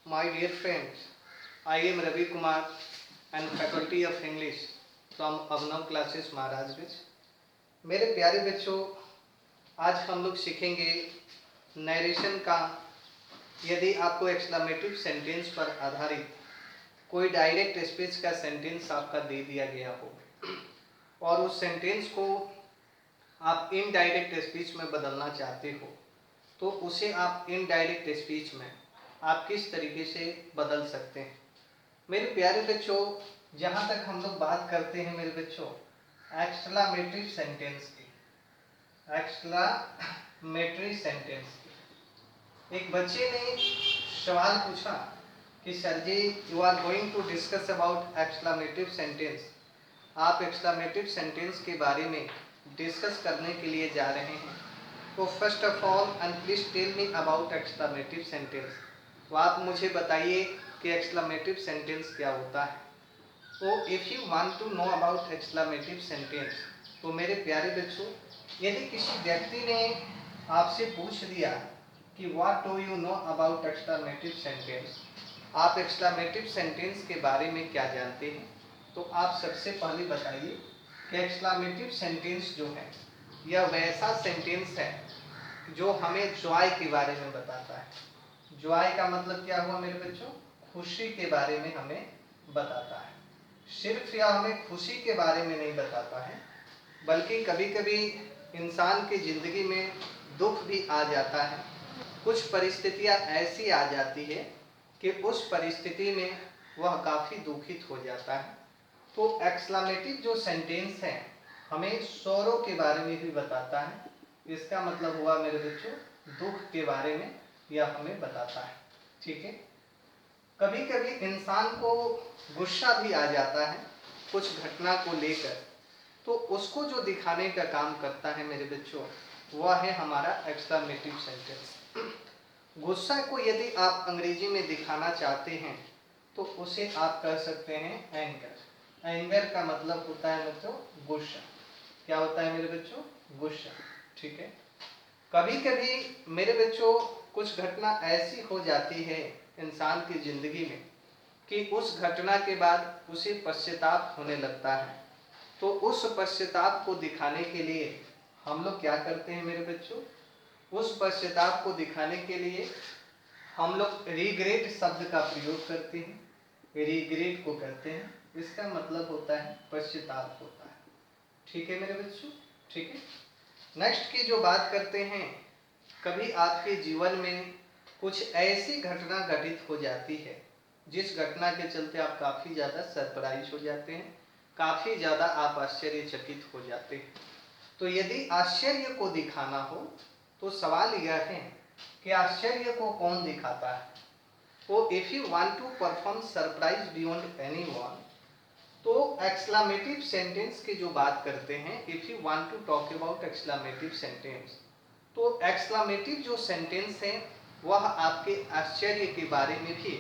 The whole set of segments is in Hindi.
My dear friends, I am Ravi Kumar and Faculty of English from Abhinav Classes Maharajganj। मेरे प्यारे बच्चों, आज हम लोग सीखेंगे नरेशन का। यदि आपको एक्सक्लेमेटिव सेंटेंस पर आधारित कोई डायरेक्ट स्पीच का सेंटेंस आपका दे दिया गया हो और उस सेंटेंस को आप इनडायरेक्ट स्पीच में बदलना चाहते हो, तो उसे आप इनडायरेक्ट स्पीच में आप किस तरीके से बदल सकते हैं। मेरे प्यारे बच्चों, जहाँ तक हम लोग बात करते हैं मेरे बच्चों एक्सक्लेमेटिव सेंटेंस की, एक्सक्लेमेटरी सेंटेंस की, एक बच्चे ने सवाल पूछा कि सर जी, you are going to discuss about exclamative sentence. आप एक्सक्लेमेटिव सेंटेंस के बारे में डिस्कस करने के लिए जा रहे हैं, तो first of all and please tell me about exclamative sentence. तो आप मुझे बताइए कि एक्सक्लेमेटिव सेंटेंस क्या होता है। तो if you want to know about exclamative sentence, तो मेरे प्यारे बच्चों, यदि किसी व्यक्ति ने आपसे पूछ दिया कि what do you know about exclamative sentence, आप एक्सक्लेमेटिव सेंटेंस के बारे में क्या जानते हैं, तो आप सबसे पहले बताइए कि एक्सक्लेमेटिव सेंटेंस जो है यह वैसा सेंटेंस है जो हमें जॉय के बारे में बताता है। जॉय का मतलब क्या हुआ मेरे बच्चों? खुशी के बारे में हमें बताता है। सिर्फ यह हमें खुशी के बारे में नहीं बताता है, बल्कि कभी कभी इंसान की जिंदगी में दुख भी आ जाता है। कुछ परिस्थितियां ऐसी आ जाती है कि उस परिस्थिति में वह काफ़ी दुखित हो जाता है। तो एक्सक्लेमेटिव जो सेंटेंस है हमें सौरों के बारे में भी बताता है। इसका मतलब हुआ मेरे बच्चों दुख के बारे में यह हमें बताता है। ठीक है। कभी कभी इंसान को गुस्सा भी आ जाता है कुछ घटना को लेकर, तो उसको जो दिखाने का काम करता है मेरे बच्चों, वह है हमारा एक्सक्लेमेटिव सेंटेंस। गुस्सा को यदि आप अंग्रेजी में दिखाना चाहते हैं तो उसे आप कह सकते हैं एंगर। एंगर का मतलब होता है बच्चों गुस्सा। क्या होता है मेरे बच्चों? गुस्सा। ठीक है। कभी कभी मेरे बच्चों कुछ घटना ऐसी हो जाती है इंसान की जिंदगी में कि उस घटना के बाद उसे पश्चाताप होने लगता है। तो उस पश्चाताप को दिखाने के लिए हम लोग क्या करते हैं मेरे बच्चों? उस पश्चाताप को दिखाने के लिए हम लोग रिग्रेट शब्द का प्रयोग करते हैं। रिग्रेट को कहते हैं, इसका मतलब होता है पश्चाताप होता है। ठीक है मेरे बच्चों। ठीक है। नेक्स्ट की जो बात करते हैं, कभी आपके जीवन में कुछ ऐसी घटना घटित हो जाती है जिस घटना के चलते आप काफ़ी ज़्यादा सरप्राइज हो जाते हैं, काफ़ी ज़्यादा आप आश्चर्यचकित हो जाते हैं। तो यदि आश्चर्य को दिखाना हो तो सवाल यह है कि आश्चर्य को कौन दिखाता है। तो if you want to perform surprise beyond anyone, तो एक्सक्लेमेटिव सेंटेंस की जो बात करते हैं, if you want to talk about exclamative sentence, तो एक्सक्लेमेटिव जो सेंटेंस है वह आपके आश्चर्य के बारे में भी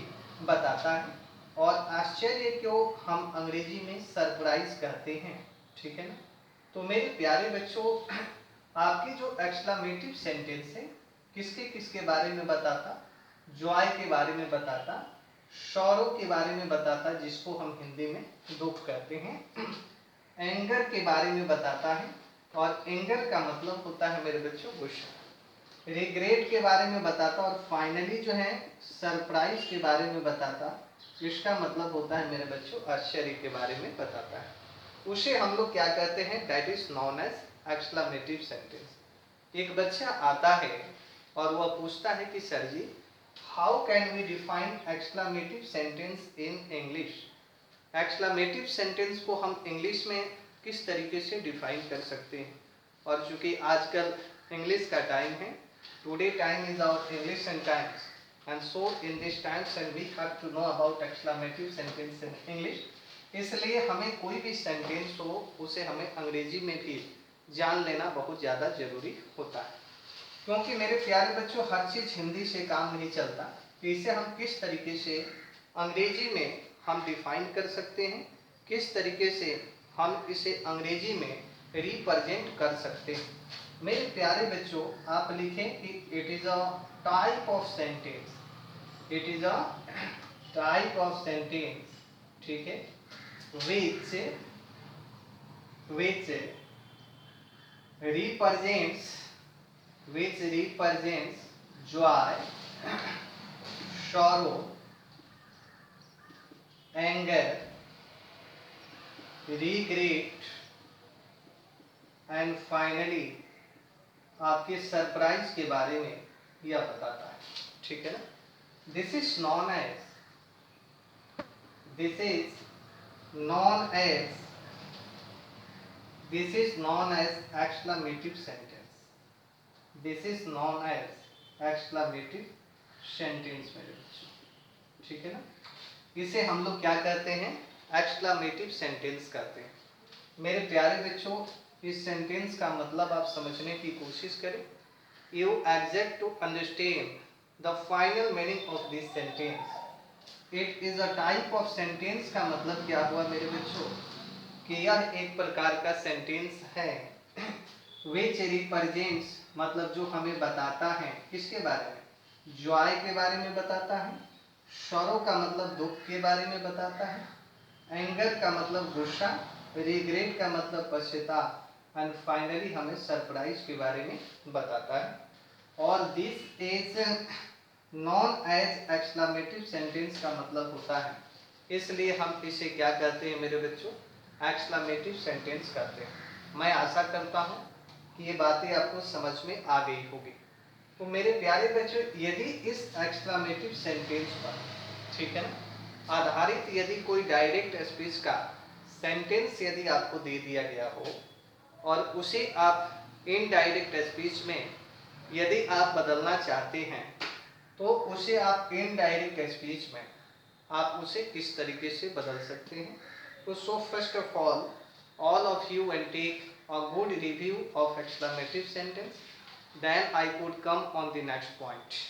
बताता है, और आश्चर्य को हम अंग्रेजी में सरप्राइज कहते हैं। ठीक है ना। तो मेरे प्यारे बच्चों, आपकी जो एक्सक्लेमेटिव सेंटेंस है किसके किसके बारे में बताता? जॉय के बारे में बताता, सौरों के बारे में बताता जिसको हम हिंदी में दुख कहते हैं, एंगर के बारे में बताता है, और एंगर का मतलब होता है मेरे बच्चों गुस्सा, रिग्रेट के बारे में बताता, और फाइनली जो है सरप्राइज के बारे में बताता। इसका मतलब होता है मेरे बच्चों आश्चर्य के बारे में बताता है। उसे हम लोग क्या कहते हैं? That is known as exclamative sentence. एक बच्चा आता है और वह पूछता है कि सर जी, how can we define exclamative sentence in English. एक्सक्लेमेटिव सेंटेंस को हम इंग्लिश में किस तरीके से डिफाइन कर सकते हैं। और चूंकि आजकल इंग्लिश का टाइम है, today time is our English and times, and so in this times and we have to know about exclamative sentence in English. इसलिए हमें कोई भी सेंटेंस हो उसे हमें अंग्रेजी में भी जान लेना बहुत ज़्यादा जरूरी होता है, क्योंकि मेरे प्यारे बच्चों हर चीज़ हिंदी से काम नहीं चलता। तो इसे हम किस तरीके से अंग्रेजी में हम डिफाइन कर सकते हैं, किस तरीके से हम इसे अंग्रेजी में रिप्रेजेंट कर सकते हैं। मेरे प्यारे बच्चों, आप लिखें कि it is a type of sentence. It is a type of sentence, ठीक है, which represents joy, sorrow, anger, regret and finally आपके सरप्राइज के बारे में यह बताता है, ठीक है ना। This is known as exclamative sentence. This is known as exclamative sentence मेरे बच्चों, ठीक है ना। इसे हम लोग क्या करते हैं, एक्सक्लेमेटिव सेंटेंस करते हैं। मेरे प्यारे बच्चों, इस सेंटेंस का मतलब आप समझने की कोशिश करें। You exact to understand the final meaning of this sentence. It is a type of sentence का मतलब क्या हुआ मेरे बच्चों, कि यह एक प्रकार का सेंटेंस है विच रिप्रेजेंट्स, मतलब जो हमें बताता है किसके बारे में, जॉय के बारे में बताता है, सॉरो का मतलब दुख के बारे में बताता है, एंगर का मतलब गुस्सा, रिग्रेट का मतलब पश्चाताप, एंड फाइनली हमें सरप्राइज के बारे में बताता है। और this is known as exclamative sentence का मतलब होता है, इसलिए हम इसे क्या कहते हैं मेरे बच्चों, एक्सक्लेमेटिव सेंटेंस कहते हैं। मैं आशा करता हूँ कि ये बातें आपको समझ में आ गई होगी। तो मेरे प्यारे बच्चों, यदि इस एक्सक्लेमेटिव सेंटेंस पर, ठीक है ना, आधारित यदि कोई डायरेक्ट स्पीच का सेंटेंस यदि आपको दे दिया गया हो और उसे आप इनडायरेक्ट स्पीच में यदि आप बदलना चाहते हैं, तो उसे आप इनडायरेक्ट स्पीच में आप उसे इस तरीके से बदल सकते हैं। तो so first of all of you and take a good review of exclamative sentence, then I could come on the next point.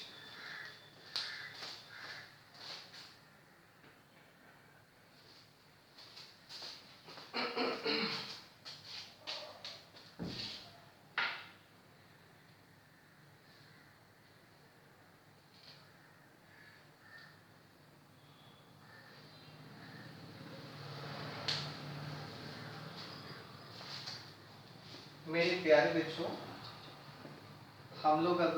मेरे प्यारे बच्चों, हम लोग अब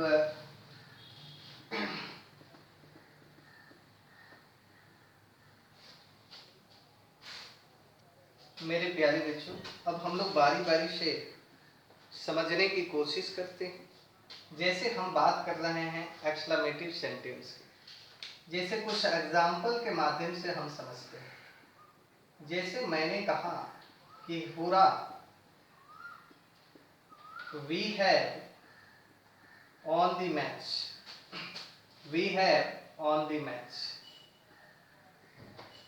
मेरे प्यारे बच्चों, अब हम लोग बारी बारी से समझने की कोशिश करते हैं। जैसे हम बात कर रहे हैं एक्सक्लेमेटिव सेंटेंस की, जैसे कुछ एग्जाम्पल के माध्यम से हम समझते हैं। जैसे मैंने कहा कि hurrah, we have on the match, we have on the match,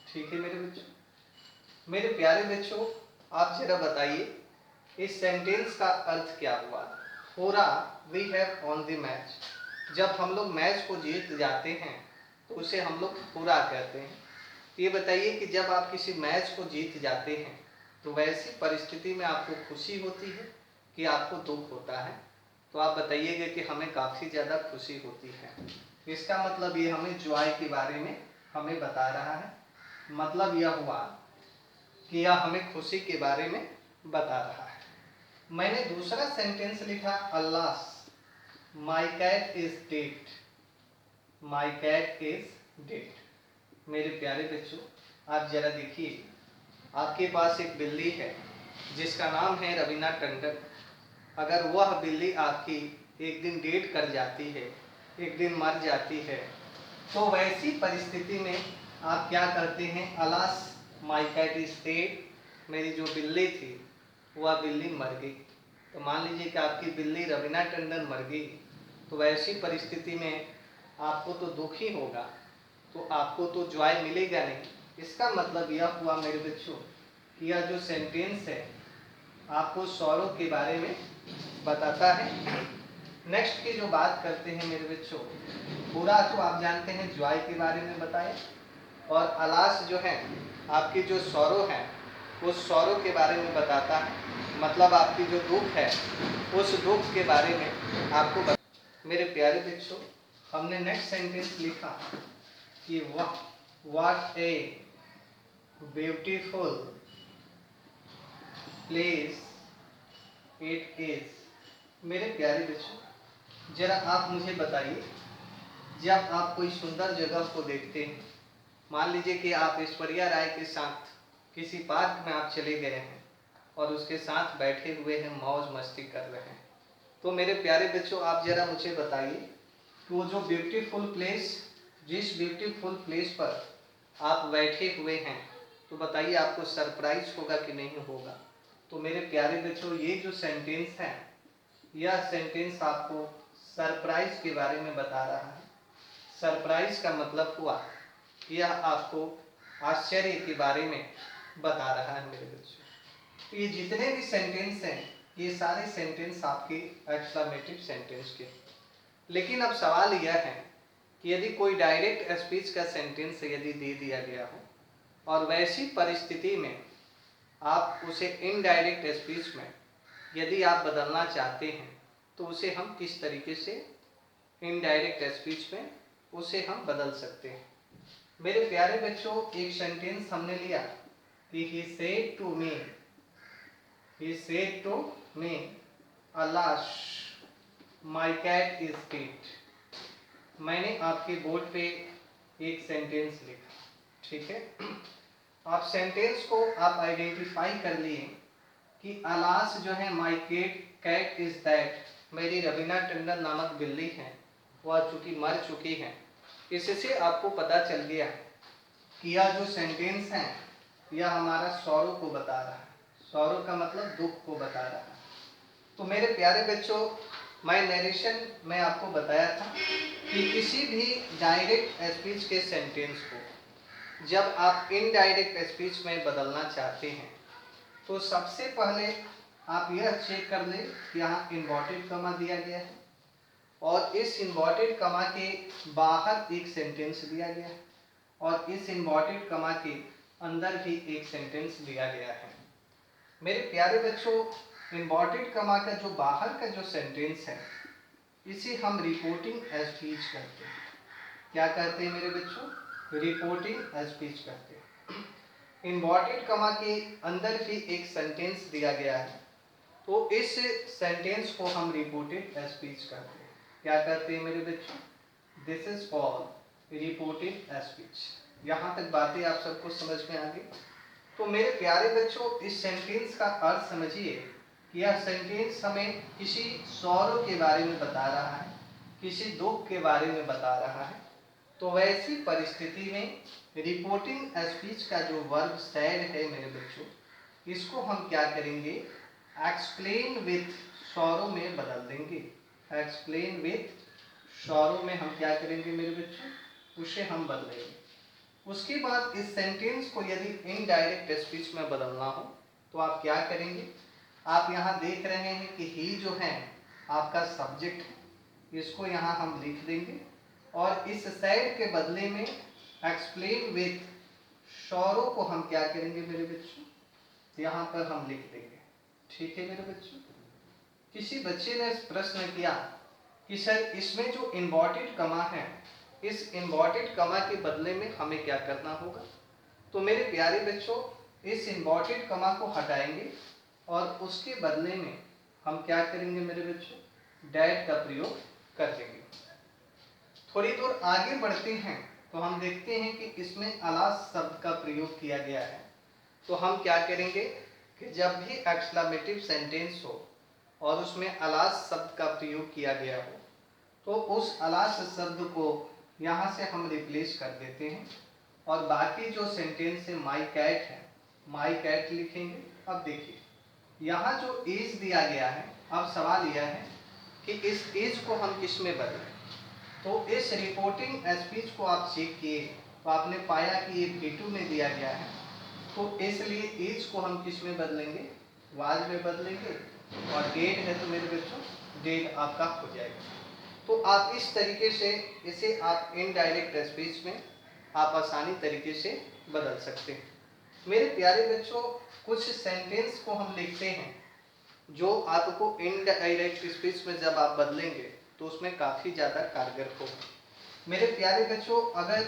ठीक है मेरे बच्चों। मेरे प्यारे बच्चों, आप जरा बताइए इस सेंटेंस का अर्थ क्या हुआ। Hurrah, we have on the match. जब हम लोग मैच को जीत जाते हैं तो उसे हम लोग हुरा कहते हैं। ये बताइए कि जब आप किसी मैच को जीत जाते हैं तो वैसी परिस्थिति में आपको खुशी होती है कि आपको दुख होता है। तो आप बताइएगा कि हमें काफ़ी ज़्यादा खुशी होती है। इसका मतलब ये हमें जॉय के बारे में हमें बता रहा है। मतलब यह हुआ कि यह हमें खुशी के बारे में बता रहा है। मैंने दूसरा सेंटेंस लिखा, alas, my cat is dead, my cat is dead. मेरे प्यारे बच्चों, आप जरा देखिए, आपके पास एक बिल्ली है जिसका नाम है रवीना टंडन। अगर वह बिल्ली आपकी एक दिन डेट कर जाती है, एक दिन मर जाती है, तो वैसी परिस्थिति में आप क्या करते हैं, alas my cat is dead, मेरी जो बिल्ली थी वह बिल्ली मर गई। तो मान लीजिए कि आपकी बिल्ली रवीना टंडन मर गई, तो वैसी परिस्थिति में आपको तो दुख ही होगा, तो आपको तो जॉय मिलेगा नहीं। इसका मतलब यह हुआ मेरे बच्चों कि यह जो सेंटेंस है आपको सॉरो के बारे में बताता है। नेक्स्ट की जो बात करते हैं मेरे बच्चों, बुरा तो आप जानते हैं जॉय के बारे में बताएं, और अलास जो है आपकी जो सॉरो है उस सॉरो के बारे में बताता है। मतलब आपकी जो दुख है उस दुख के बारे में आपको मेरे प्यारे बच्चों, हमने नेक्स्ट सेंटेंस लिखा कि what a beautiful place it is. मेरे प्यारे बच्चों, जरा आप मुझे बताइए, जब आप कोई सुंदर जगह को देखते हैं, मान लीजिए कि आप ऐश्वर्या राय के साथ किसी पार्क में आप चले गए हैं और उसके साथ बैठे हुए हैं, मौज मस्ती कर रहे हैं, तो मेरे प्यारे बच्चों आप जरा मुझे बताइए कि वो जो ब्यूटीफुल प्लेस, जिस ब्यूटीफुल प्लेस पर आप बैठे हुए हैं, तो बताइए आपको सरप्राइज होगा कि नहीं होगा। तो मेरे प्यारे बच्चों, ये जो सेंटेंस है, यह सेंटेंस आपको सरप्राइज के बारे में बता रहा है। सरप्राइज का मतलब हुआ कि यह आपको आश्चर्य के बारे में बता रहा है मेरे बच्चों। तो ये जितने भी सेंटेंस हैं, ये सारे सेंटेंस आपके एक्सक्लेमेटिव सेंटेंस के। लेकिन अब सवाल यह है कि यदि कोई डायरेक्ट स्पीच का सेंटेंस यदि दे दिया गया हो और वैसी परिस्थिति में आप उसे इनडायरेक्ट स्पीच में यदि आप बदलना चाहते हैं, तो उसे हम किस तरीके से इनडायरेक्ट स्पीच में उसे हम बदल सकते हैं। मेरे प्यारे बच्चों, एक सेंटेंस हमने लिया कि he said to me alas my cat is dead। मैंने आपके बोर्ड पे एक सेंटेंस लिखा, ठीक है। आप सेंटेंस को आप आइडेंटिफाई कर लिए कि अलास जो है माई कैट इज दैट, मेरी रवीना टंडन नामक बिल्ली है, वह चूंकि मर चुकी है। इससे आपको पता चल गया कि यह जो सेंटेंस है यह हमारा सौरव को बता रहा है। सौरव का मतलब दुख को बता रहा है। तो मेरे प्यारे बच्चों, मैं नरेशन में आपको बताया था कि किसी भी डायरेक्ट स्पीच के सेंटेंस को जब आप इनडायरेक्ट स्पीच में बदलना चाहते हैं, तो सबसे पहले आप यह चेक कर लें कि यहाँ इन्वर्टेड कमा दिया गया है और इस इन्वर्टेड कमा के बाहर एक सेंटेंस दिया गया है और इस इन्वर्टेड कमा के अंदर भी एक सेंटेंस दिया गया है। मेरे प्यारे बच्चों, इन्वर्टेड कमा का जो बाहर का जो सेंटेंस है, इसे हम रिपोर्टिंग स्पीच करते हैं। क्या करते हैं मेरे बच्चों? रिपोर्टिंग स्पीच करते हैं। इन्वर्टेड कमा के अंदर भी एक सेंटेंस दिया गया है, तो इस सेंटेंस को हम रिपोर्टेड स्पीच करते हैं। क्या करते हैं मेरे बच्चों? This is called reported speech. यहाँ तक बातें आप सबको समझ में आ गई? तो मेरे प्यारे बच्चों, इस सेंटेंस का अर्थ समझिए कि यह सेंटेंस हमें किसी सौरव के बारे में बता रहा है, किसी दुख के बारे में बता रहा है। तो वैसी परिस्थिति में रिपोर्टिंग स्पीच का जो वर्ब सैड है मेरे बच्चों, इसको हम क्या करेंगे? एक्सप्लेन विथ सौरव में बदल देंगे। एक्सप्लेन विथ सौरव में हम क्या करेंगे मेरे बच्चों? उसे हम बदलेंगे। उसके बाद इस सेंटेंस को यदि इनडायरेक्ट स्पीच में बदलना हो तो आप क्या करेंगे? आप यहाँ देख रहे हैं कि ही जो है आपका सब्जेक्ट है, इसको यहाँ हम लिख देंगे और इस सैड के बदले में एक्सप्लेन विथ सौरव को हम क्या करेंगे मेरे बच्चों? यहाँ पर हम लिख देंगे। ठीक है मेरे बच्चों। किसी बच्चे ने प्रश्न किया कि सर इसमें जो इन्वर्टेड कमा है, इस इन्वर्टेड कमा के बदले में हमें क्या करना होगा? तो मेरे प्यारे बच्चों, इस इन्वर्टेड कमा को हटाएंगे और उसके बदले में हम क्या करेंगे मेरे बच्चों? डैट का प्रयोग कर देंगे। थोड़ी दूर आगे बढ़ते हैं तो हम देखते हैं कि इसमें अलास शब्द का प्रयोग किया गया है। तो हम क्या करेंगे कि जब भी एक्सक्लेमेटिव सेंटेंस हो और उसमें अलास शब्द का प्रयोग किया गया हो, तो उस अलास शब्द को यहाँ से हम रिप्लेस कर देते हैं और बाकी जो सेंटेंस है माई कैट है, माई कैट लिखेंगे। अब देखिए यहाँ जो एज दिया गया है, अब सवाल यह है कि इस एज को हम किस में बदलें। तो इस रिपोर्टिंग स्पीच को आप चेक किए तो आपने पाया कि ये V2 में दिया गया है, तो इसलिए एज को हम किस में बदलेंगे? वाज में बदलेंगे और डेड है तो मेरे बच्चों डेड आपका हो जाएगा। तो आप इस तरीके से इसे आप इनडायरेक्ट स्पीच में आप आसानी तरीके से बदल सकते हैं। मेरे प्यारे बच्चों, कुछ सेंटेंस को हम लिखते हैं जो आपको इनडायरेक्ट स्पीच में जब आप बदलेंगे तो उसमें काफ़ी ज़्यादा कारगर होगा। मेरे प्यारे बच्चों, अगर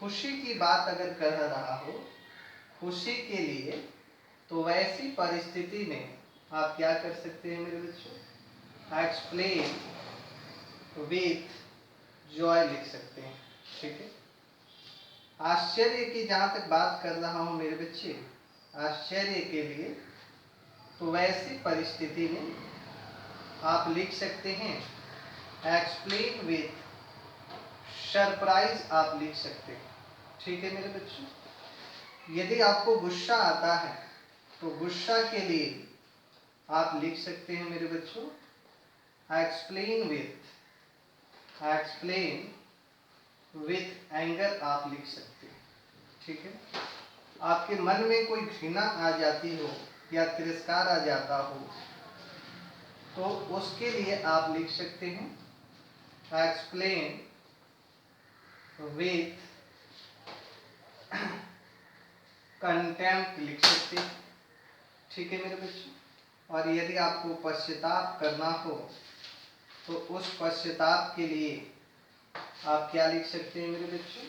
खुशी की बात अगर कर रहा हो, खुशी के लिए, तो वैसी परिस्थिति में आप क्या कर सकते हैं मेरे बच्चों? एक्सप्लेन विथ जॉय लिख सकते हैं। ठीक है। आश्चर्य की जहां तक बात कर रहा हूं मेरे बच्चे, आश्चर्य के लिए, तो वैसी परिस्थिति में आप लिख सकते हैं एक्सप्लेन विथ सरप्राइज, आप लिख सकते हैं। ठीक है मेरे बच्चों। यदि आपको गुस्सा आता है तो गुस्सा के लिए आप लिख सकते हैं मेरे बच्चों एक्सप्लेन विथ एंगर, आप लिख सकते हैं। ठीक है। आपके मन में कोई घृणा आ जाती हो या तिरस्कार आ जाता हो, तो उसके लिए आप लिख सकते हैं एक्सप्लेन विथ कंटेम्प्ट, लिख सकते हैं। ठीक है मेरे बच्चों। और यदि आपको पश्चाताप करना हो तो उस पश्चाताप के लिए आप क्या लिख सकते हैं मेरे बच्चों?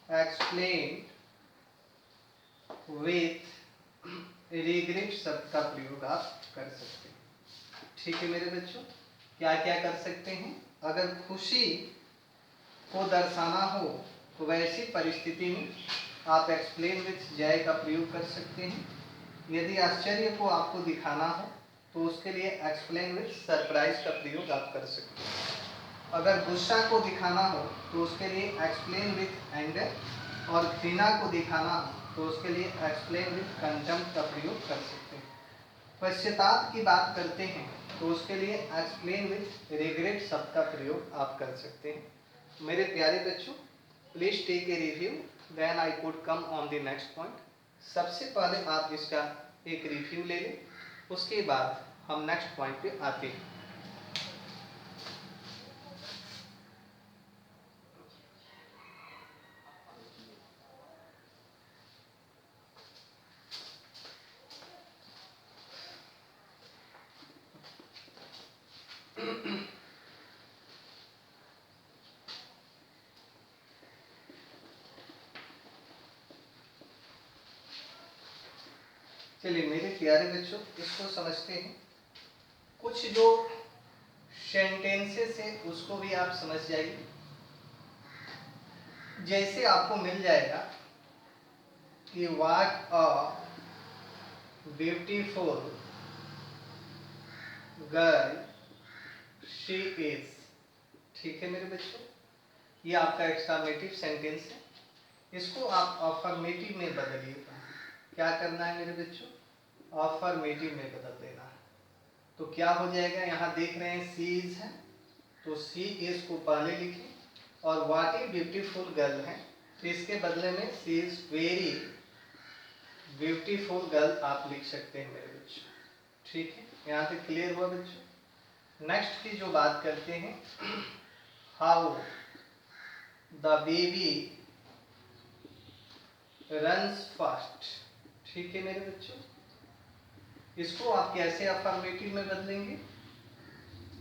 एक्सप्लेन विथ रिग्रेट शब्द का प्रयोग आप कर सकते हैं। ठीक है मेरे बच्चों। क्या क्या कर सकते हैं? अगर खुशी को दर्शाना हो तो वैसी परिस्थिति में आप एक्सप्लेन विथ जय का प्रयोग कर सकते हैं। यदि आश्चर्य को आपको दिखाना हो तो उसके लिए एक्सप्लेन विथ सरप्राइज का प्रयोग आप कर सकते हैं। अगर गुस्सा को दिखाना हो तो उसके लिए एक्सप्लेन विथ एंगर, और घृणा को दिखाना हो तो उसके लिए एक्सप्लेन विथ कंटेम्प्ट का प्रयोग कर सकते हैं। पश्चाताप की बात करते हैं तो उसके लिए एक्सप्लेन विथ रिग्रेट शब्द का प्रयोग आप कर सकते हैं। मेरे प्यारे बच्चों, please take a review, then I could come on the next point. सबसे पहले आप इसका एक रिव्यू ले लें, उसके बाद हम नेक्स्ट पॉइंट पे आते हैं। चलिए मेरे प्यारे बच्चों, इसको समझते हैं। कुछ जो सेंटेंसेस है उसको भी आप समझ जाइए। जैसे आपको मिल जाएगा कि what a beautiful girl she is. ठीक है मेरे बच्चों, ये आपका एक्सक्लेमेटिव सेंटेंस है। इसको आप अफर्मेटिव में बदलिएगा। क्या करना है मेरे बच्चों? अफर्मेटिव में बदल देना है। तो क्या हो जाएगा? यहाँ देख रहे हैं सी इज है, तो सी इज को पहले लिखें, और व्हाट ए ब्यूटीफुल गर्ल है तो इसके बदले में सी इज वेरी ब्यूटीफुल गर्ल आप लिख सकते हैं मेरे बच्चों। ठीक है, यहाँ से क्लियर हुआ बच्चों। नेक्स्ट की जो बात करते हैं, how the baby runs fast. ठीक है मेरे बच्चों, इसको आप कैसे अफर्मेटिव में बदलेंगे?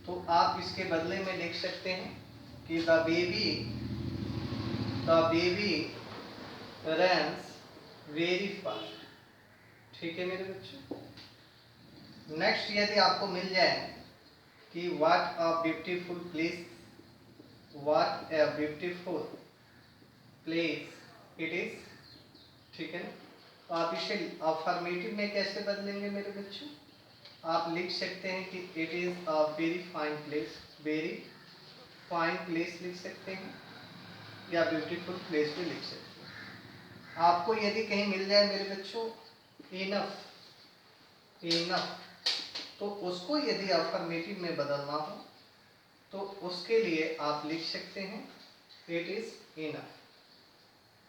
तो आप इसके बदले में लिख सकते हैं कि the baby runs very fast. ठीक है मेरे बच्चों। नेक्स्ट यदि आपको मिल जाए कि what a beautiful place, what a beautiful place it is. ठीक है ना, तो आप इसे अफर्मेटिव में कैसे बदलेंगे मेरे बच्चों? आप लिख सकते हैं कि it is a very fine place, very fine place लिख सकते हैं, या ब्यूटीफुल प्लेस भी लिख सकते हैं। आपको यदि कहीं मिल जाए मेरे बच्चों इनफ, तो उसको यदि अफर्मेटिव में बदलना हो तो उसके लिए आप लिख सकते हैं इट इज इनफ।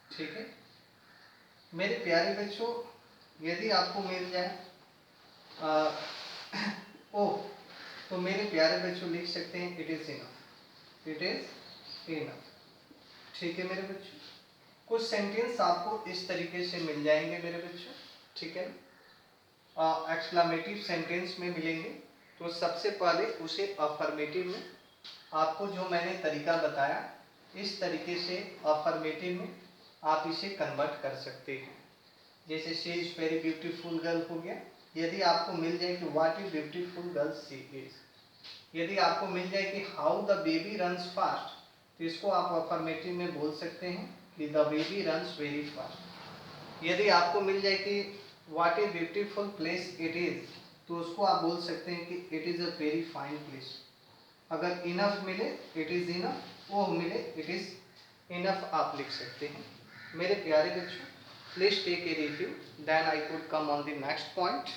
ठीक है मेरे प्यारे बच्चों, यदि आपको मिल जाए ओ, तो मेरे प्यारे बच्चों लिख सकते हैं it is enough, it is enough. ठीक है मेरे बच्चों, कुछ सेंटेंस आपको इस तरीके से मिल जाएंगे मेरे बच्चों। ठीक है, एक्सक्लेमेटिव सेंटेंस में मिलेंगे। तो सबसे पहले उसे अफर्मेटिव में आपको जो मैंने तरीका बताया इस तरीके से अफर्मेटिव में आप इसे कन्वर्ट कर सकते हैं। जैसे she is very beautiful girl हो गया। यदि आपको मिल जाए कि what is beautiful girl she is, यदि आपको मिल जाए कि how the baby runs fast, तो इसको आप अफर्मेटिव में बोल सकते हैं कि the baby runs very fast. यदि आपको मिल जाए कि what is beautiful place it is, तो उसको आप बोल सकते हैं कि it is a very fine place. अगर इनफ मिले इट इज इनफ, वो मिले इट इज इनफ आप लिख सकते हैं। मेरे प्यारे बच्चों, please take a review, then I could come on the next point.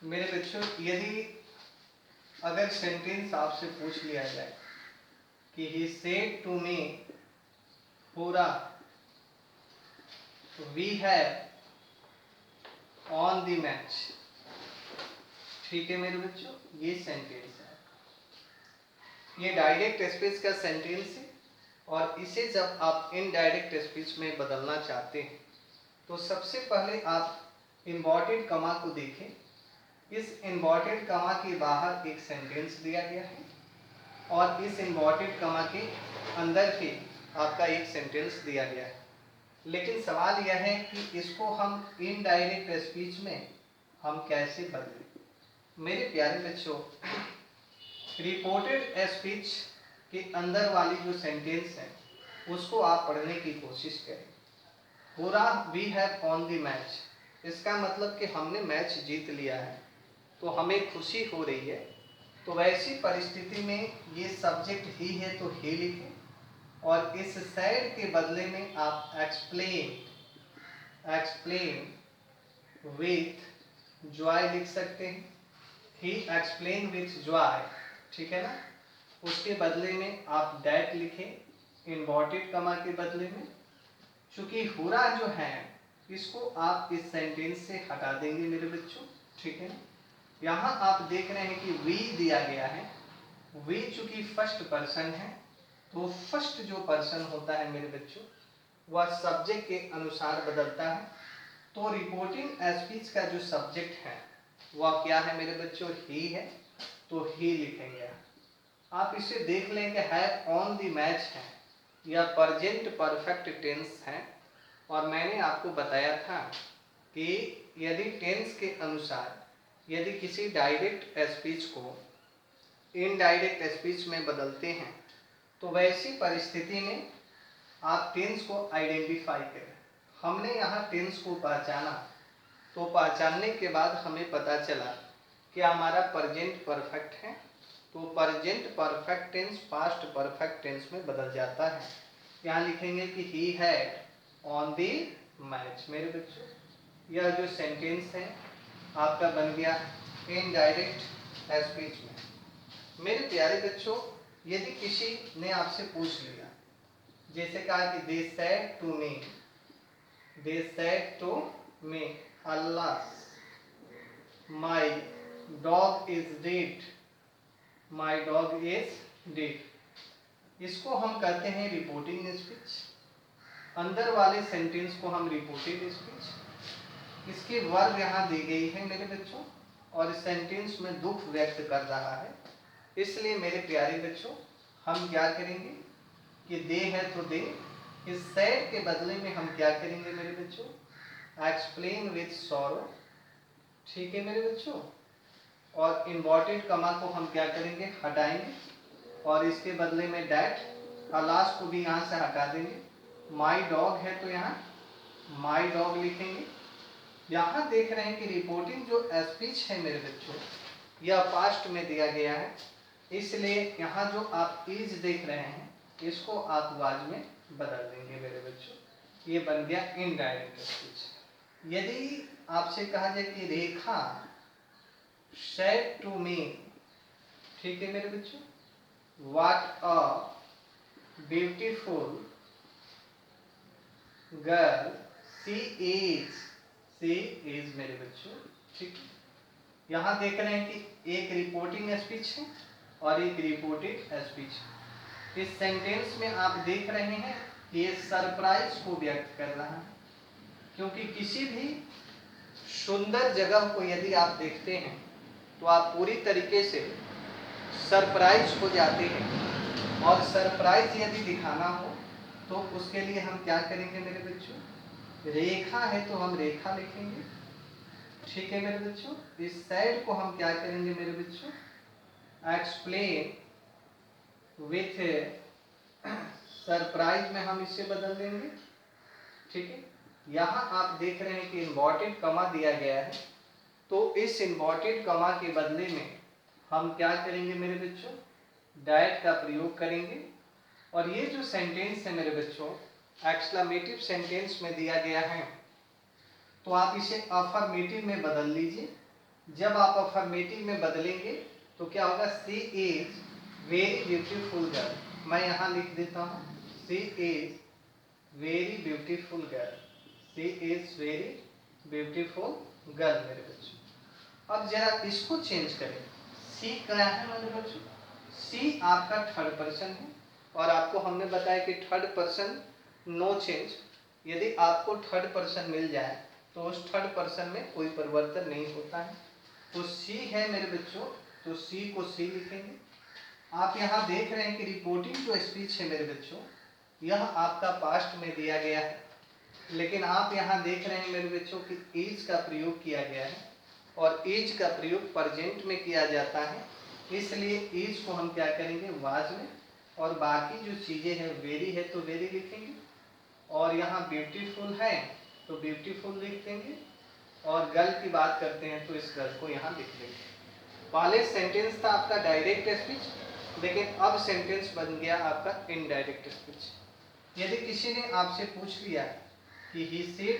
मेरे बच्चों, यदि अगर सेंटेंस आपसे पूछ लिया जाए कि ही सेड टू मी पूरा we have on the match, ठीक है मेरे बच्चों, ये सेंटेंस है। ये डायरेक्ट स्पीच का सेंटेंस है और इसे जब आप इनडायरेक्ट स्पीच में बदलना चाहते हैं तो सबसे पहले आप इन्वर्टेड कमा को देखें। इस इन्वर्टेड कमा के बाहर एक सेंटेंस दिया गया है और इस इन्वर्टेड कमा के अंदर भी आपका एक सेंटेंस दिया गया है। लेकिन सवाल यह है कि इसको हम इनडायरेक्ट स्पीच में हम कैसे बदलें। मेरे प्यारे बच्चों, रिपोर्टेड स्पीच के अंदर वाली जो सेंटेंस है उसको आप पढ़ने की कोशिश करें। पूरा we have on the match, इसका मतलब कि हमने मैच जीत लिया है तो हमें खुशी हो रही है। तो वैसी परिस्थिति में ये सब्जेक्ट ही है तो ही लिखें और इस सैड के बदले में आप एक्सप्लेन विथ जॉय लिख सकते हैं। ही एक्सप्लेन विथ जॉय, ठीक है ना। उसके बदले में आप दैट लिखें इन्वर्टेड कमा के बदले में। चूंकि हुरा जो है इसको आप इस सेंटेंस से हटा देंगे मेरे बच्चों, ठीक है ना। यहाँ आप देख रहे हैं कि वी दिया गया है। वी चूंकि फर्स्ट पर्सन है तो फर्स्ट जो पर्सन होता है मेरे बच्चों वह सब्जेक्ट के अनुसार बदलता है। तो रिपोर्टिंग स्पीच का जो सब्जेक्ट है वह क्या है मेरे बच्चों, ही है, तो ही लिखेंगे। आप इसे देख लेंगे हैव ऑन द मैच है, यह प्रेजेंट परफेक्ट टेंस है। और मैंने आपको बताया था कि यदि टेंस के अनुसार यदि किसी डायरेक्ट स्पीच को इनडायरेक्ट स्पीच में बदलते हैं तो वैसी परिस्थिति में आप टेंस को आइडेंटिफाई करें। हमने यहाँ टेंस को पहचाना, तो पहचानने के बाद हमें पता चला कि हमारा प्रेजेंट परफेक्ट है तो present perfect tense past perfect tense में बदल जाता है। यहाँ लिखेंगे कि he had on the match. मेरे बच्चों, यह जो सेंटेंस है आपका बन गया इनडायरेक्ट स्पीच में। मेरे प्यारे बच्चों, यदि किसी ने आपसे पूछ लिया, जैसे कहा कि they said to me alas my dog is dead, my dog is dead. इसको हम कहते हैं रिपोर्टिंग स्पीच। अंदर वाले सेंटेंस को हम रिपोर्टेड स्पीच। इसकी वर्ब यहाँ दी गई है मेरे बच्चों और इस सेंटेंस में दुख व्यक्त कर रहा है। इसलिए मेरे प्यारे बच्चों, हम क्या करेंगे कि दे है तो दे, इस सैड के बदले में हम क्या करेंगे मेरे बच्चों, एक्सप्लेन विथ सॉरो, ठीक है मेरे बच्चों। और इन्वर्टेड कमा को हम क्या करेंगे, हटाएंगे और इसके बदले में डैट और लास्ट को भी यहाँ से हटा देंगे। माई डॉग है तो यहाँ माई डॉग लिखेंगे। यहाँ देख रहे हैं कि रिपोर्टिंग जो स्पीच है मेरे बच्चों यह पास्ट में दिया गया है, इसलिए यहाँ जो आप इज देख रहे हैं इसको आप वाज में बदल देंगे मेरे बच्चों। ये बन गया इनडायरेक्ट स्पीच। यदि आपसे कहा जाए कि रेखा सेड टू मी, ठीक है मेरे बच्चों, what a beautiful girl she is मेरे बच्चों, ठीक। यहाँ देख रहे हैं कि एक रिपोर्टिंग स्पीच है और एक रिपोर्टेड स्पीच। इस सेंटेंस में आप देख रहे हैं ये सरप्राइज को व्यक्त कर रहा है, क्योंकि किसी भी सुंदर जगह को यदि आप देखते हैं तो आप पूरी तरीके से सरप्राइज हो जाते हैं। और सरप्राइज यदि दिखाना हो तो उसके लिए हम क्या करेंगे मेरे बच्चों, रेखा है तो हम रेखा लिखेंगे। ठीक है मेरे बच्चों, इस साइड को हम क्या करेंगे मेरे बच्चों, एक्सप्लेन विथ सरप्राइज में हम इसे बदल देंगे। ठीक है, यहाँ आप देख रहे हैं कि इन्वर्टेड कमा दिया गया है, तो इस इन्वर्टेड कमा के बदले में हम क्या करेंगे मेरे बच्चों, डैट का प्रयोग करेंगे। और ये जो सेंटेंस है मेरे बच्चों एक्सक्लेमेटिव सेंटेंस में दिया गया है, तो आप इसे अफर्मेटिव में बदल लीजिए। जब आप अफर्मेटिव में बदलेंगे तो क्या होगा, she is very beautiful girl. मैं यहाँ लिख देता हूँ, she is very beautiful girl, she is very beautiful girl मेरे बच्चों। अब जरा इसको चेंज करें, सी क्या है मेरे बच्चों, सी आपका थर्ड पर्सन है, और आपको हमने बताया कि थर्ड पर्सन नो चेंज। यदि आपको थर्ड पर्सन मिल जाए तो उस थर्ड पर्सन में कोई परिवर्तन नहीं होता है। तो सी है मेरे बच्चों, तो सी को सी लिखेंगे। आप यहाँ देख रहे हैं कि रिपोर्टिंग जो स्पीच है मेरे बच्चों, यह आपका पास्ट में दिया गया है, लेकिन आप यहाँ देख रहे हैं मेरे बच्चों कि इज का प्रयोग किया गया है, और इज का प्रयोग प्रेजेंट में किया जाता है, इसलिए इज को हम क्या करेंगे वाज में, और बाकी जो चीज़ें हैं वेरी है तो वेरी लिखेंगे, और यहाँ ब्यूटीफुल है तो ब्यूटीफुल लिख देंगे, और गर्ल की बात करते हैं तो इस गर्ल को यहाँ लिख देंगे। पहले सेंटेंस था आपका डायरेक्ट स्पीच, लेकिन अब सेंटेंस बन गया आपका इनडायरेक्ट स्पीच। यदि किसी ने आपसे पूछ लिया कि he said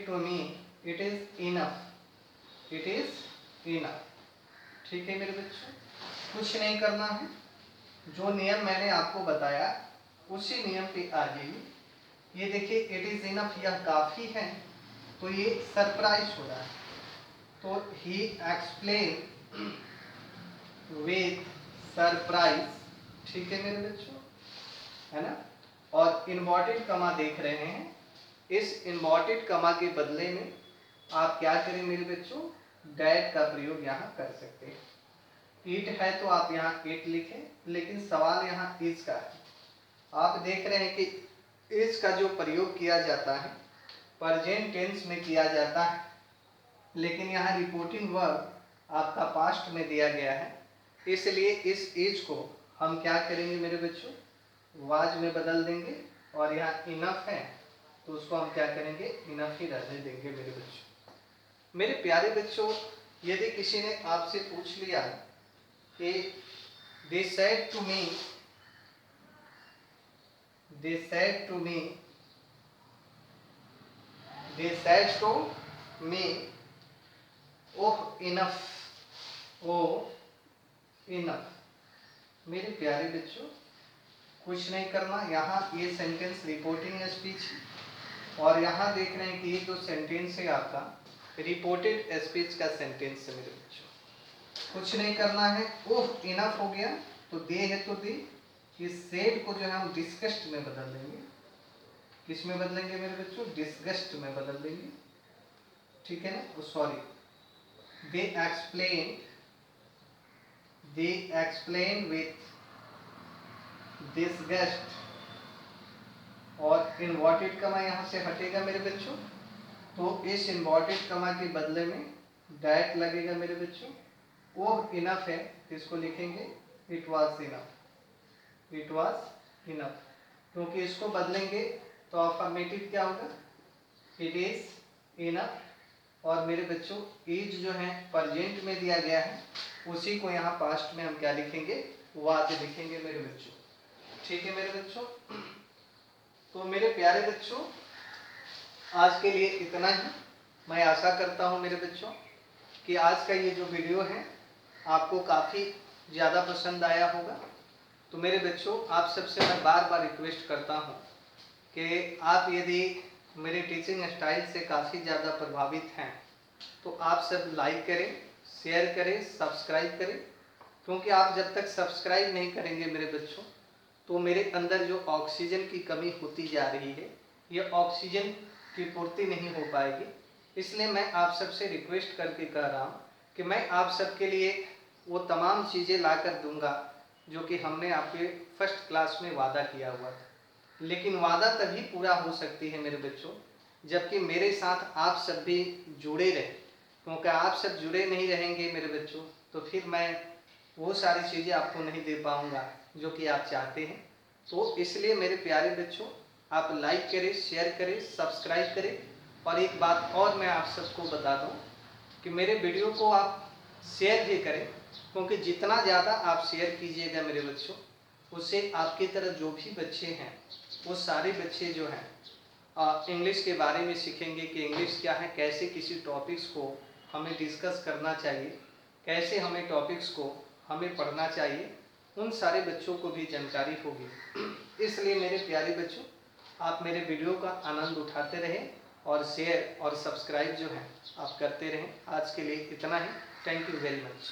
to me it is enough, it is enough। ठीक है मेरे बच्चों, कुछ नहीं करना है, जो नियम मैंने आपको बताया उसी नियम पे आ जाइए। ये देखिए इट इज इनफ, यह काफ़ी है, तो ये सरप्राइज हो रहा है, तो ही एक्सप्लेन विथ सरप्राइज। ठीक है मेरे बच्चों, है ना। और इन्वर्टेड कमा देख रहे हैं, इस इन्वर्टेड कमा के बदले में आप क्या करें मेरे बच्चों, डैट का प्रयोग यहाँ कर सकते हैं। ईट है तो आप यहाँ ईट लिखें, लेकिन सवाल यहाँ इज का है। आप देख रहे हैं कि इज का जो प्रयोग किया जाता है प्रेजेंट टेंस में किया जाता है, लेकिन यहाँ रिपोर्टिंग वर्ब आपका पास्ट में दिया गया है, इसलिए इस इज को हम क्या करेंगे मेरे बच्चों, वाज में बदल देंगे, और यहाँ इनफ है तो उसको हम क्या करेंगे, इनफ ही रहने देंगे मेरे बच्चों। मेरे प्यारे बच्चों, यदि किसी ने आपसे पूछ लिया कि they said to me oh enough. मेरे प्यारे बच्चों, कुछ नहीं करना, यहाँ ये सेंटेंस रिपोर्टिंग स्पीच, और यहाँ देख रहे हैं कि ये जो सेंटेंस है आपका रिपोर्टेड स्पीच का सेंटेंस है मेरे बच्चों। कुछ नहीं करना है, ओह इनफ हो गया तो दे है तो दे, इस सेड को जो है हम डिस्कस्ड में बदल देंगे। किस में बदलेंगे मेरे बच्चों, डिस्गस्ट में बदल देंगे। ठीक है ना, sorry, they explain with disgust, और इन्वर्टेड कमा यहाँ से हटेगा मेरे बच्चों, तो इस इन्वर्टेड कमा के बदले में डैट लगेगा मेरे बच्चों। वो इनफ है, इसको लिखेंगे इट वाज इनफ, क्योंकि इसको बदलेंगे तो अफर्मेटिव क्या होगा, इट इज इनफ। और मेरे बच्चों इज जो है प्रेजेंट में दिया गया है, उसी को यहाँ पास्ट में हम क्या लिखेंगे, वाज लिखेंगे मेरे बच्चों। ठीक है मेरे बच्चों, तो मेरे प्यारे बच्चों आज के लिए इतना ही। मैं आशा करता हूँ मेरे बच्चों कि आज का ये जो वीडियो है आपको काफ़ी ज़्यादा पसंद आया होगा। तो मेरे बच्चों आप सबसे मैं बार बार रिक्वेस्ट करता हूँ कि आप यदि मेरे टीचिंग स्टाइल से काफ़ी ज़्यादा प्रभावित हैं तो आप सब लाइक करें, शेयर करें, सब्सक्राइब करें, क्योंकि आप जब तक सब्सक्राइब नहीं करेंगे मेरे बच्चों तो मेरे अंदर जो ऑक्सीजन की कमी होती जा रही है, ये ऑक्सीजन की पूर्ति नहीं हो पाएगी। इसलिए मैं आप सबसे रिक्वेस्ट करके कह रहा हूँ कि मैं आप सबके लिए वो तमाम चीज़ें ला कर दूँगा जो कि हमने आपके फर्स्ट क्लास में वादा किया हुआ था। लेकिन वादा तभी पूरा हो सकती है मेरे बच्चों, जबकि मेरे साथ आप सब भी जुड़े रहें। क्योंकि आप सब जुड़े नहीं रहेंगे मेरे बच्चों, तो फिर मैं वो सारी चीज़ें आपको नहीं दे पाऊँगा जो कि आप चाहते हैं। तो इसलिए मेरे प्यारे बच्चों, आप लाइक करें, शेयर करें, सब्सक्राइब करें। और एक बात और मैं आप सबको बता दूं कि मेरे वीडियो को आप शेयर भी करें, क्योंकि जितना ज़्यादा आप शेयर कीजिएगा मेरे बच्चों, उससे आपकी तरह जो भी बच्चे हैं वो सारे बच्चे जो हैं इंग्लिश के बारे में सीखेंगे कि इंग्लिश क्या है, कैसे किसी टॉपिक्स को हमें डिस्कस करना चाहिए, कैसे हमें टॉपिक्स को हमें पढ़ना चाहिए, उन सारे बच्चों को भी जानकारी होगी। इसलिए मेरे प्यारे बच्चों, आप मेरे वीडियो का आनंद उठाते रहें और शेयर और सब्सक्राइब जो है आप करते रहें। आज के लिए इतना ही। Thank you very much.